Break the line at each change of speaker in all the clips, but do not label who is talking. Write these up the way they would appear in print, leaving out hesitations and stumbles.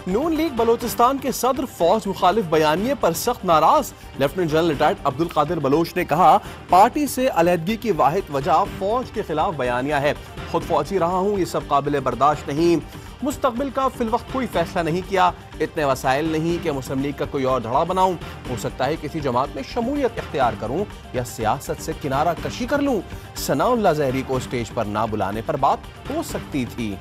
नून league Balochistan के सदर फौज मुखालिफ बयानिए पर सख्त नाराज। Lieutenant general retired Abdul Qadir Baloch ने कहा, पार्टी से अलहदगी की वाहिद वजह फौज के खिलाफ बयानिया है। खुद फौजी रहा हूँ, ये सब काबिल बर्दाश्त नहीं। मुस्तकबिल का फिलवक्त कोई फैसला नहीं किया। इतने वसाइल नहीं कि मुस्लिम लीग का कोई और धड़ा बनाऊं। हो सकता है किसी जमात में शमूलियत इख्तियार करूं या सियासत से किनारा कशी कर लूं। सनाउल्लाह ज़हरी को स्टेज पर ना बुलाने पर बात हो सकती थी।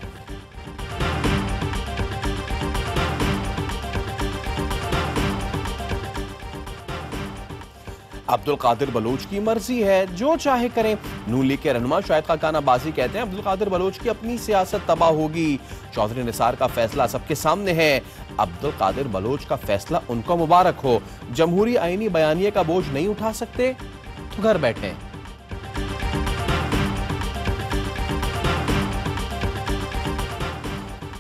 अब्दुल कादिर बलोच की मर्जी है, जो चाहे करें। नून लीग के रहनुमा शाहिद खान अब्बासी कहते हैं, अब्दुल कादिर बलोच की अपनी सियासत तबाह होगी। चौधरी निसार का फैसला सबके सामने है। अब्दुल कादिर बलोच का फैसला उनको मुबारक हो। जमहूरी आईनी बयानिए का बोझ नहीं उठा सकते तो घर बैठे।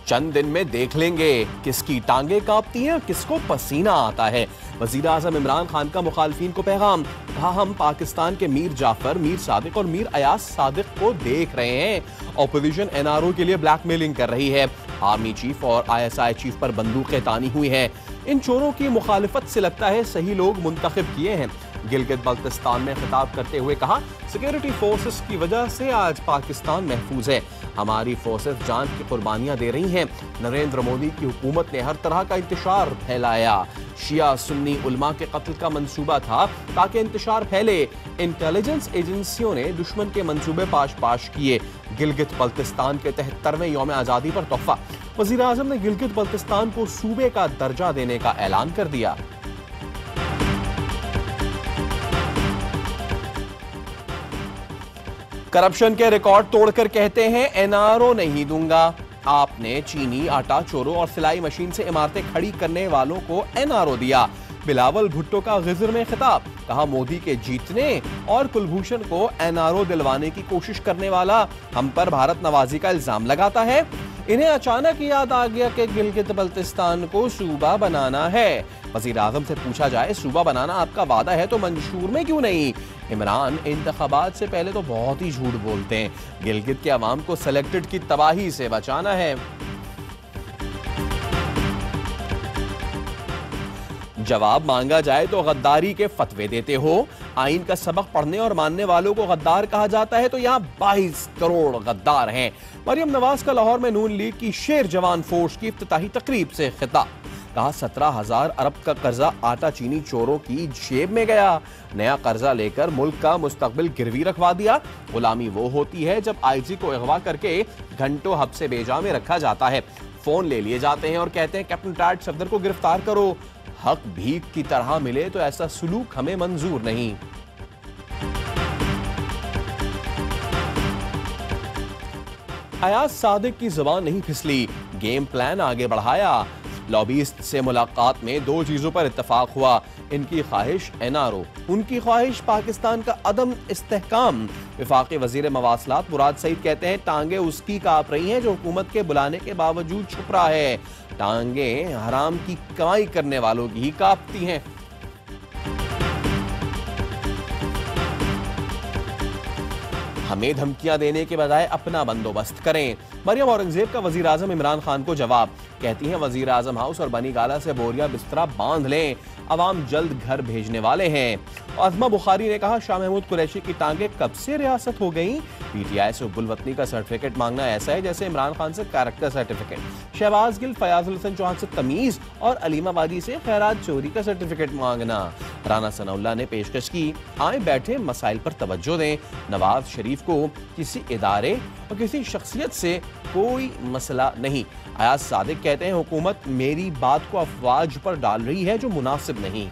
चंद दिन में देख लेंगे किसकी टांगे कांपती हैं और किसको पसीना आता है। वजीर आजम इमरान खान का मुखालफीन को पैगाम, कहा हम पाकिस्तान के मीर जाफर, मीर सादिक और मीर अयाज सादिक को देख रहे हैं। ऑपोजिशन एनआरओ के लिए ब्लैकमेलिंग कर रही है। आर्मी चीफ और आईएसआई चीफ पर बंदूकें तानी हुई हैं। इन चोरों की मुखालिफत से लगता है सही लोग मुंतखब किए हैं। गिलगित बल्तिस्तान में खिताब करते हुए कहा, सिक्योरिटी फोर्सेस की वजह से आज पाकिस्तान महफूज है। हमारी फोर्सेस जान की कुर्बानियां दे रही हैं। नरेंद्र मोदी की हुकूमत ने हर तरह का इंतशार फैलाया। शिया सुन्नी उलमा के कत्ल का मंसूबा था ताकि इंतशार फैले। इंटेलिजेंस एजेंसियों ने दुश्मन के मंसूबे पाश किए। गिलगित बल्तिस्तान के 73वें यौम आज़ादी पर तोहफा। वज़ीर आज़म ने गिलगित बल्तिस्तान को सूबे का दर्जा देने का ऐलान कर दिया। करप्शन के रिकॉर्ड तोड़कर कहते हैं, एनआरओ नहीं दूंगा। आपने चीनी, आटा चोरों और सिलाई मशीन से इमारतें खड़ी करने वालों को एनआरओ दिया। बिलावल भुट्टो का गिजर में खिताब, कहा मोदी के जीतने और कुलभूषण को एनआरओ दिलवाने की कोशिश करने वाला हम पर भारत नवाजी का इल्जाम लगाता है। इन्हें अचानक याद आ गया कि गिलगित बल्तिस्तान को सूबा बनाना है। वजीर आजम से पूछा जाए, सूबा बनाना आपका वादा है तो मंशूर में क्यों नहीं? इमरान इंतखाबात से पहले तो बहुत ही झूठ बोलते हैं। गिलगित के अवाम को सेलेक्टेड की तबाही से बचाना है। जवाब मांगा जाए तो गद्दारी के फतवे देते हो। आइन का सबक पढ़ने और मानने वालों को गद्दार कहा जाता है तो यहाँ 22 करोड़ गद्दार हैं। मरियम नवाज का लाहौर में नून लीग की शेर जवान फोर्स की इफ्तिताही तकरीब से खिताब, कहा 17,000 अरब का कर्जा आटा चीनी चोरों की जेब में गया। नया कर्जा लेकर मुल्क का मुस्तकबिल गिरवी रखवा दिया। गुलामी वो होती है जब आईजी को अगवा करके घंटों हब्से बेजा में रखा जाता है। फोन ले लिए जाते हैं और कहते हैं कैप्टन टार्ट सफदर को गिरफ्तार करो। हक भीख की तरह मिले तो ऐसा सुलूक हमें मंजूर नहीं। अयाज सादिक की जुबान नहीं फिसली, गेम प्लान आगे बढ़ाया। लॉबिस्ट से मुलाकात में दो चीजों पर इत्तफाक हुआ, इनकी ख्वाहिश एनआरओ, उनकी ख्वाहिश पाकिस्तान का अदम इस्तेहकाम। वफाकी वजीर मवासलात मुराद सईद कहते हैं, टांगे उसकी कांप रही हैं जो हुकूमत के बुलाने के बावजूद छुप रहा है। टांगे हराम की कमाई करने वालों की ही कांपती हैं। हमें धमकियां देने के बजाय अपना बंदोबस्त करें। मरियम औरंगजेब का वजीर आजम इमरान खान को जवाब, कहती हैं वजीर आजम हाउस और बनी गाला से बोरिया बिस्तरा बांध लें, अवाम जल्द घर भेजने वाले हैं। अज़मा बुखारी ने कहा, शाह महमूद कुरैशी की टांगे कब से रियासत हो गई? पीटीआई से बुलवतनी का सर्टिफिकेट मांगना ऐसा है जैसे इमरान खान से कैरेक्टर सर्टिफिकेट। शहबाज गिल फयाजुल हसन चौहान से तमीज और अलीमाबादी से खैरात चोरी का सर्टिफिकेट मांगना। राना सनाउल्लाह ने पेशकश की, आए बैठे मसाइल पर तवज्जो दें। नवाज शरीफ को किसी इदारे और किसी शख्सियत से कोई मसला नहीं। अयाज सादिक कहते हैं, हुकूमत मेरी बात को अफवाज पर डाल रही है जो मुनासिब नहीं।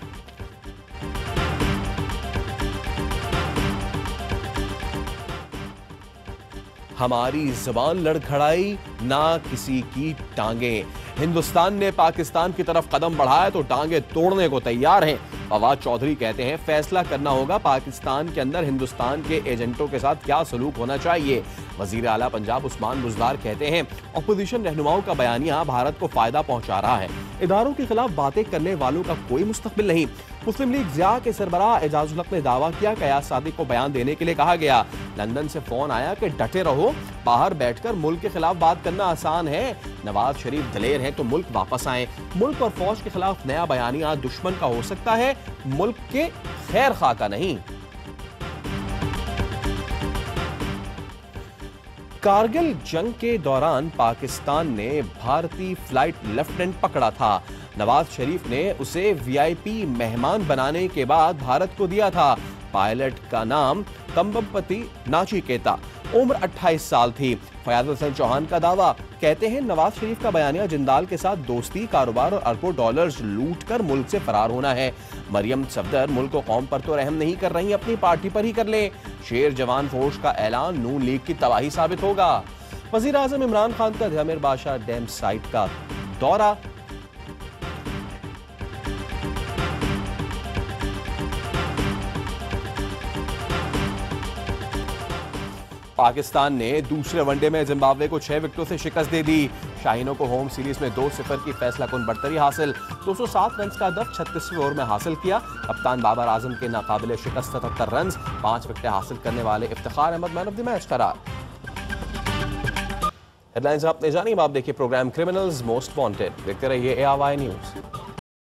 हमारी जबान लड़खड़ाई ना किसी की टांगे। हिंदुस्तान ने पाकिस्तान की तरफ कदम बढ़ाया तो टांगे तोड़ने को तैयार हैं। फवाद चौधरी कहते हैं फैसला करना होगा पाकिस्तान के अंदर हिंदुस्तान के एजेंटों के साथ क्या सलूक होना चाहिए। वजीर आला पंजाब उस्मान बुज़दार कहते हैं अपोजिशन रहनुमाओं का बयानिया भारत को फायदा पहुंचा रहा है, इदारों के खिलाफ बातें करने वालों का कोई मुस्तकबिल नहीं। मुस्लिम लीग ज़िया के सरबराह एजाजुल हक ने दावा किया कि अयाज सादिक को बयान देने के लिए कहा गया। लंदन से फोन आया कि डटे रहो, बाहर बैठकर मुल्क के खिलाफ बात करना आसान है। नवाज शरीफ दलेर हैं तो मुल्क वापस आए। मुल्क और फौज के खिलाफ नया बयानिया दुश्मन का हो सकता है, मुल्क के खैर खा का नहीं। कारगिल जंग के दौरान पाकिस्तान ने भारतीय फ्लाइट लेफ्टिनेंट पकड़ा था। नवाज शरीफ ने उसे वीआईपी मेहमान बनाने के बाद भारत को दिया था। पायलट का नाम कंबमपति नाचिकेता, उम्र 28 साल थी। फयाज हसन चौहान का दावा, कहते हैं नवाज शरीफ का बयानिया जिंदाल के साथ दोस्ती, कारोबार और अरबों डॉलर्स लूट कर मुल्क से फरार होना है। मरियम सफदर मुल्क और कौम पर तो रहम नहीं कर रही, अपनी पार्टी पर ही कर ले। शेर जवान फौज का ऐलान नून लीग की तबाही साबित होगा। वजीर आजम इमरान खान का ध्यामिर बादशाह डैम साइट का दौरा। पाकिस्तान ने दूसरे वनडे में जिम्बाब्वे को 6 विकेटों से शिकस्त दे दी। शाहीनों को होम सीरीज में 2-0 की फैसलाकुन बढ़तरी हासिल। 207 रन का हदफ 36वें ओवर में हासिल किया। कप्तान बाबर आजम के नाकाबिले शिकस्त 77 रन, 5 विकेटें हासिल करने वाले Iftikhar Ahmed man of the match करार। हेडलाइंस आपने जानी, आप देखिए प्रोग्राम क्रिमिनल्स मोस्ट वांटेड। देखते रहिए ARY न्यूज।